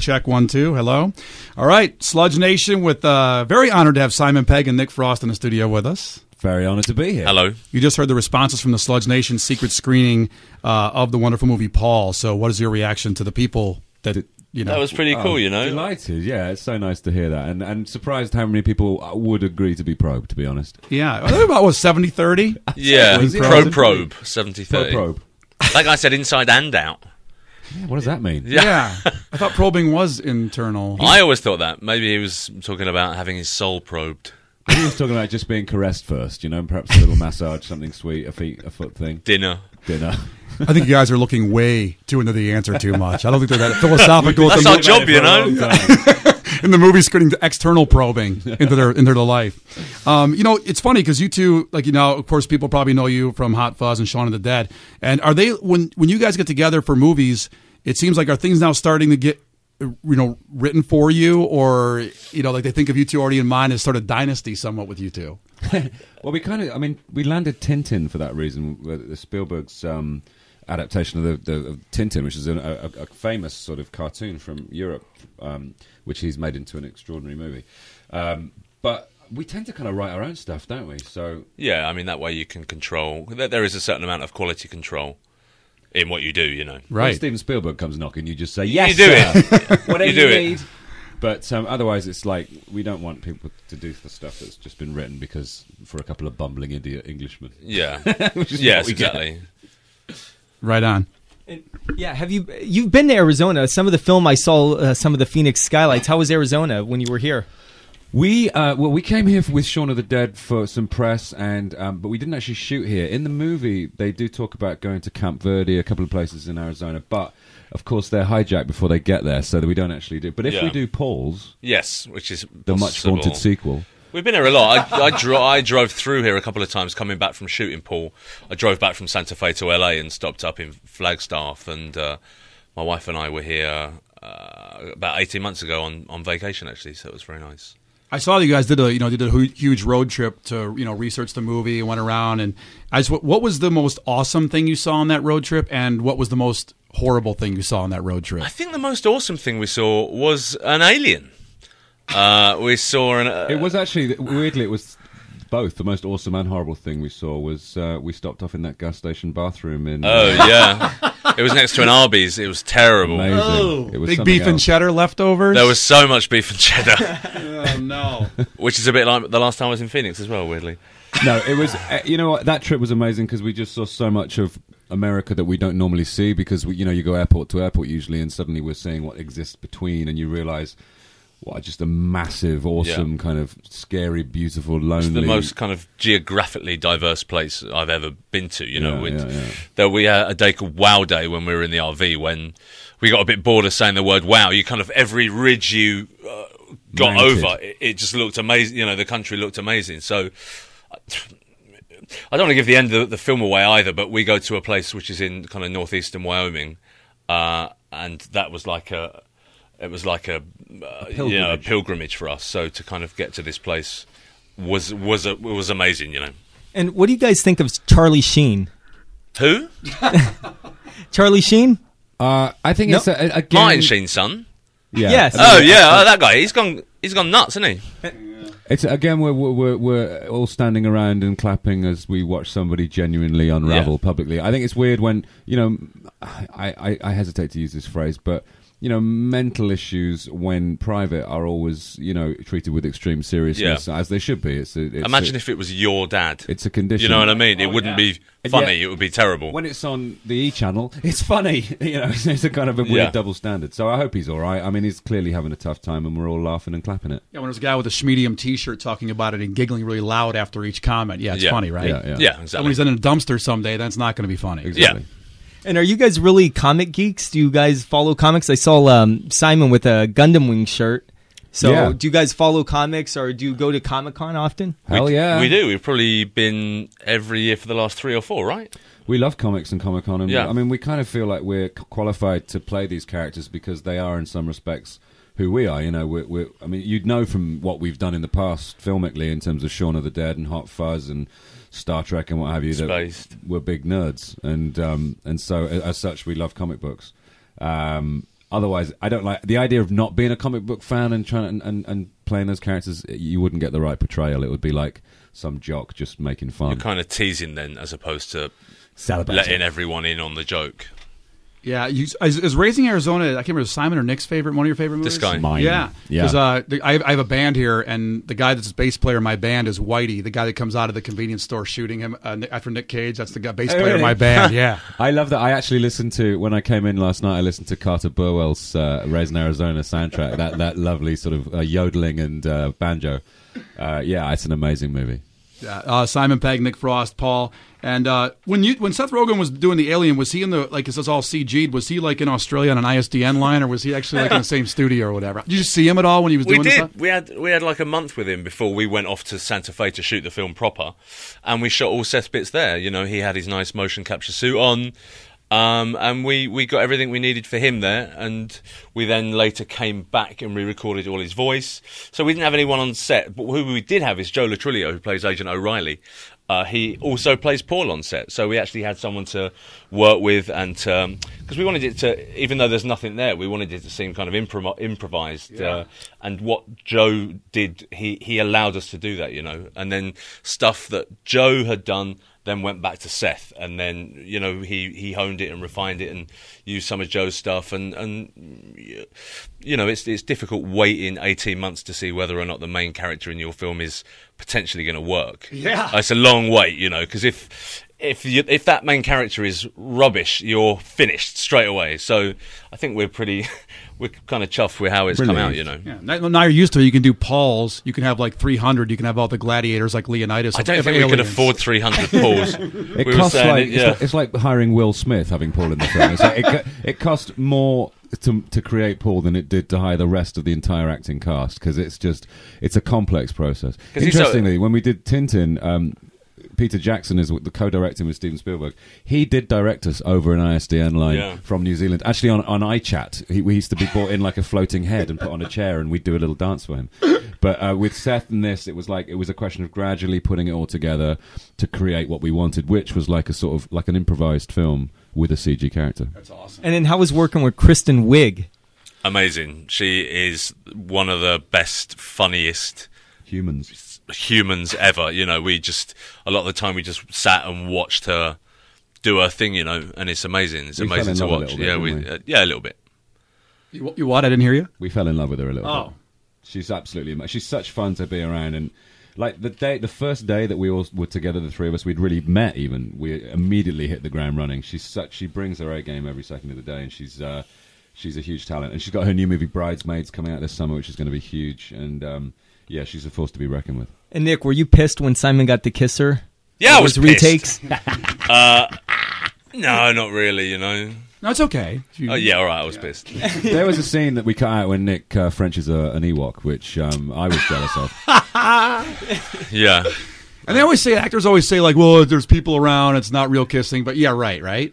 check 1, 2. Hello. All right, Sludge Nation. With very honored to have Simon Pegg and Nick Frost in the studio with us. Very honored to be here. Hello. You just heard the responses from the Sludge Nation secret screening of the wonderful movie Paul. So, what is your reaction to the people that you know? That was pretty cool, you know. Delighted, yeah. It's so nice to hear that, and surprised how many people would agree to be probed. To be honest, Yeah, I think about 70-30. Yeah, probe 70-30. Probe. Like I said, inside and out. Yeah, what does that mean? Yeah, I thought probing was internal. I always thought that. Maybe he was talking about having his soul probed. He was talking about just being caressed first, you know, perhaps a little massage, something sweet, a foot thing. Dinner. I think you guys are looking way too into the answer too much. I don't think they're that philosophical. That's our job, you know. In the movie screening, the external probing into their life. You know, it's funny because you two, like, you know, of course, people probably know you from Hot Fuzz and Shaun of the Dead. And are they when you guys get together for movies? It seems like are things now starting to get, you know, written for you, or you know, like they think of you two already in mind as sort of dynasty somewhat with you two. Well, we landed Tintin for that reason. The Spielberg's adaptation of the Tintin, which is a famous sort of cartoon from Europe, which he's made into an extraordinary movie. But we tend to kind of write our own stuff, don't we? So yeah, I mean, that way you can control. There is a certain amount of quality control in what you do, you know. Right. When Steven Spielberg comes knocking, you just say, yes, you do it. Whatever you do you it. need. But otherwise, it's like we don't want people to do the stuff that's just been written because for a couple of bumbling idiot Englishmen. Yeah. Yes, exactly. Right on. Yeah, you've been to Arizona? Some of the film I saw, some of the Phoenix skylights. How was Arizona when you were here? We came here with Shaun of the Dead for some press, and but we didn't actually shoot here. In the movie, they do talk about going to Camp Verde, a couple of places in Arizona, but of course they're hijacked before they get there, so that we don't actually do. But if we do Paul's, yes, which is the much vaunted sequel. We've been here a lot. I drove through here a couple of times coming back from shooting Paul. I drove back from Santa Fe to LA and stopped up in Flagstaff, and my wife and I were here about 18 months ago on vacation actually, so it was very nice. I saw that you guys did a huge road trip to research the movie and went around. And what was the most awesome thing you saw on that road trip, and what was the most horrible thing you saw on that road trip? I think the most awesome thing we saw was an alien. We saw an. It was actually weirdly it was both. The most awesome and horrible thing we saw was we stopped off in that gas station bathroom in. Oh yeah. It was next to an Arby's. It was terrible. Amazing. Oh. It was big beef and cheddar leftovers? There was so much beef and cheddar. Oh, no. Which is a bit like the last time I was in Phoenix as well, weirdly. No, it was... you know what? That trip was amazing because we just saw so much of America that we don't normally see because, you go airport to airport usually and suddenly we're seeing what exists between and you realise... What, just a massive, awesome, kind of scary, beautiful, lonely... It's the most kind of geographically diverse place I've ever been to, you know. Yeah. We had a day called Wow Day when we were in the RV when we got a bit bored of saying the word wow. You kind of, every ridge you got Mounted. over, it just looked amazing. You know, the country looked amazing. So I don't want to give the end of the film away either, but we go to a place which is in kind of northeastern Wyoming, and that was like a pilgrimage for us. So to kind of get to this place was amazing, you know. And what do you guys think of Charlie Sheen? Who? Charlie Sheen? I think it's again... Martin Sheen's son. Yeah. Yes. Oh yeah, that guy. He's gone nuts, isn't he? It's again we're all standing around and clapping as we watch somebody genuinely unravel publicly. I think it's weird when I hesitate to use this phrase, but mental issues when private are always treated with extreme seriousness as they should be. Imagine if it was your dad. It's a condition. You know what I mean? It wouldn't be funny. It would be terrible. When it's on the E channel, it's funny. It's a kind of a weird double standard. So I hope he's all right. I mean, he's clearly having a tough time, and we're all laughing and clapping it. Yeah, when there's a guy with a Schmedium T-shirt talking about it and giggling really loud after each comment, it's funny, right? Yeah, exactly. When he's in a dumpster someday, that's not going to be funny. Exactly. Yeah. And are you guys really comic geeks? Do you guys follow comics? I saw Simon with a Gundam Wing shirt. So do you guys follow comics or do you go to Comic-Con often? Hell yeah. We do. We've probably been every year for the last 3 or 4, right? We love comics and Comic-Con. And I mean, we kind of feel like we're qualified to play these characters because they are in some respects who we are. I mean, you'd know from what we've done in the past filmically in terms of Shaun of the Dead and Hot Fuzz and Star Trek and what have you, Spaced. That we're big nerds, and so as such we love comic books. otherwise, I don't like the idea of not being a comic book fan and trying and playing those characters. You wouldn't get the right portrayal. It would be like some jock just making fun. You're kind of teasing then, as opposed to Celebrating. letting everyone in on the joke. Yeah, is Raising Arizona, I can't remember, Simon or Nick's favorite, one of your favorite movies? This guy. Mine. Yeah, Yeah. because I have a band here, and the guy that's the bass player in my band is Whitey, the guy that comes out of the convenience store shooting him after Nick Cage. That's the guy, bass player in my band, yeah. I love that. I actually listened to, when I came in last night, I listened to Carter Burwell's Raising Arizona soundtrack, that lovely sort of yodeling and banjo. Yeah, it's an amazing movie. Yeah, Simon Pegg, Nick Frost, Paul, and when Seth Rogen was doing the Alien, was he in the like? It's all CG'd. Was he like in Australia on an ISDN line, or was he actually like in the same studio or whatever? Did you see him at all when he was doing this? We had like a month with him before we went off to Santa Fe to shoot the film proper, and we shot all Seth's bits there. You know, he had his nice motion capture suit on. And we got everything we needed for him there, and we then later came back and re-recorded all his voice. So we didn't have anyone on set, but who we did have is Joe Latrilio, who plays Agent O'Reilly. He also plays Paul on set, so we actually had someone to work with, and because we wanted it to, even though there's nothing there, we wanted it to seem kind of improvised. Yeah. And what Joe did, he allowed us to do that, you know, and then stuff that Joe had done then went back to Seth, and then, you know, he honed it and refined it and used some of Joe's stuff, and you know, it's difficult waiting 18 months to see whether or not the main character in your film is potentially going to work. Yeah, it's a long wait, you know, because if that main character is rubbish, you're finished straight away. So I think we're kind of chuffed with how it's come out, you know. Yeah. Now you're used to it. You can do Pauls. You can have like 300. You can have all the gladiators like Leonidas. I don't think we could afford 300 Pauls. It costs it's like hiring Will Smith, having Paul in the film. It's like it cost more to create Paul than it did to hire the rest of the entire acting cast, because it's a complex process. Interestingly, when we did Tintin, Peter Jackson is the co-directing with Steven Spielberg. He did direct us over an ISDN line from New Zealand. Actually, on iChat, we used to be brought in like a floating head and put on a chair, and we'd do a little dance for him. But with Seth and this, it was a question of gradually putting it all together to create what we wanted, which was like a sort of like an improvised film with a CG character. That's awesome. And then how was working with Kristen Wiig? Amazing. She is one of the best, funniest humans ever. You know, a lot of the time we just sat and watched her do her thing, you know, and it's amazing. It's amazing to watch. Yeah, a little bit. You what? I didn't hear you. We fell in love with her a little bit. She's absolutely, she's such fun to be around, and like the first day that we all were together, the three of us, we'd really met. Even we immediately hit the ground running. She brings her A game every second of the day, and she's a huge talent. And she's got her new movie Bridesmaids coming out this summer, which is going to be huge. And yeah, she's a force to be reckoned with. And Nick, were you pissed when Simon got to kiss her? Yeah, I was retakes. No, not really. You know. No, it's okay. Yeah, all right. I was pissed. There was a scene that we cut out when Nick Frenches an Ewok, which I was jealous of. Yeah. And actors always say like, well, there's people around, it's not real kissing. But yeah, right?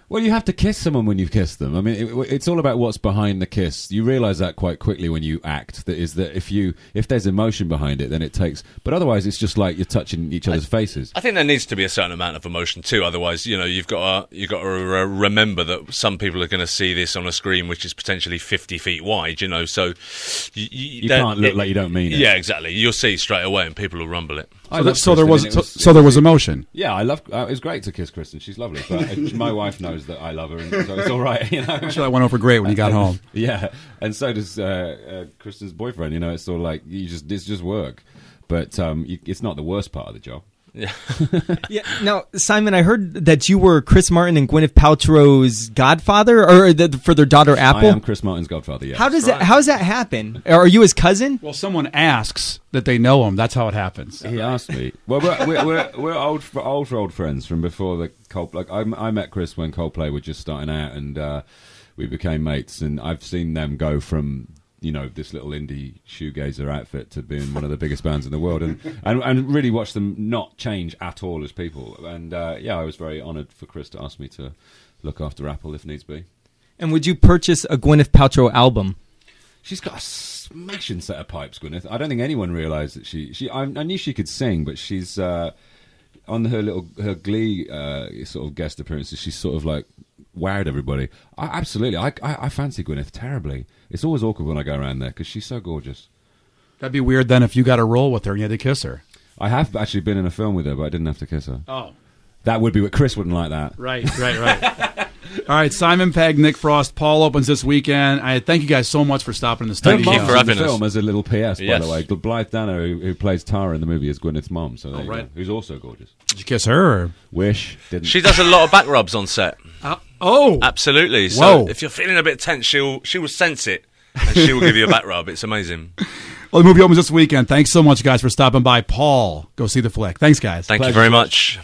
Well, you have to kiss someone when you've kissed them. I mean, it's all about what's behind the kiss. You realise that quite quickly when you act. That if there's emotion behind it, then it takes. But otherwise, it's just like you're touching each other's faces. I think there needs to be a certain amount of emotion too. Otherwise, you know, you've got to remember that some people are going to see this on a screen which is potentially 50 feet wide. You know, so you can't look like you don't mean it. Yeah, exactly. You'll see straight away, and people will rumble it. So there was emotion. Yeah, it was great to kiss Kristen. She's lovely, but my wife knows that I love her, and so it's all right. You know, I'm sure that went over great when you got home. Yeah, and so does Kristen's boyfriend. You know, it's sort of like it's just work, but it's not the worst part of the job. Yeah. Yeah. Now, Simon, I heard that you were Chris Martin and Gwyneth Paltrow's godfather, or for their daughter Apple. I am Chris Martin's godfather. Yeah. How does that happen? Are you his cousin? Well, someone asks that they know him. That's how it happens. He asked me. Well, we're old friends from before the Coldplay. I met Chris when Coldplay were just starting out, and we became mates. And I've seen them go from, you know, this little indie shoegazer outfit to being one of the biggest bands in the world, and really watch them not change at all as people. And yeah, I was very honoured for Chris to ask me to look after Apple if needs be. And would you purchase a Gwyneth Paltrow album? She's got a smashing set of pipes, Gwyneth. I don't think anyone realised that I knew she could sing, but she's on her Glee sort of guest appearances. She's sort of like wowed everybody. Absolutely. I fancy Gwyneth terribly. It's always awkward when I go around there because she's so gorgeous. That'd be weird then if you got a role with her and you had to kiss her. I have actually been in a film with her, but I didn't have to kiss her. Oh. That would be what Chris wouldn't like that. Right. All right, Simon Pegg, Nick Frost, Paul opens this weekend. I thank you guys so much for stopping in the studio. Thank you for having the us. film as a little PS, by Yes. the way. Blythe Danner, who plays Tara in the movie, is Gwyneth's mom. So there you right. go. Who's also gorgeous. Did you kiss her? Or? Wish didn't. She does a lot of back rubs on set. Oh, Absolutely. So Whoa. if you're feeling a bit tense, she will sense it, and she will give you a back rub. It's amazing. Well, the movie opens this weekend. Thanks so much, guys, for stopping by. Paul, go see the flick. Thanks, guys. Thank you Pleasure. very much.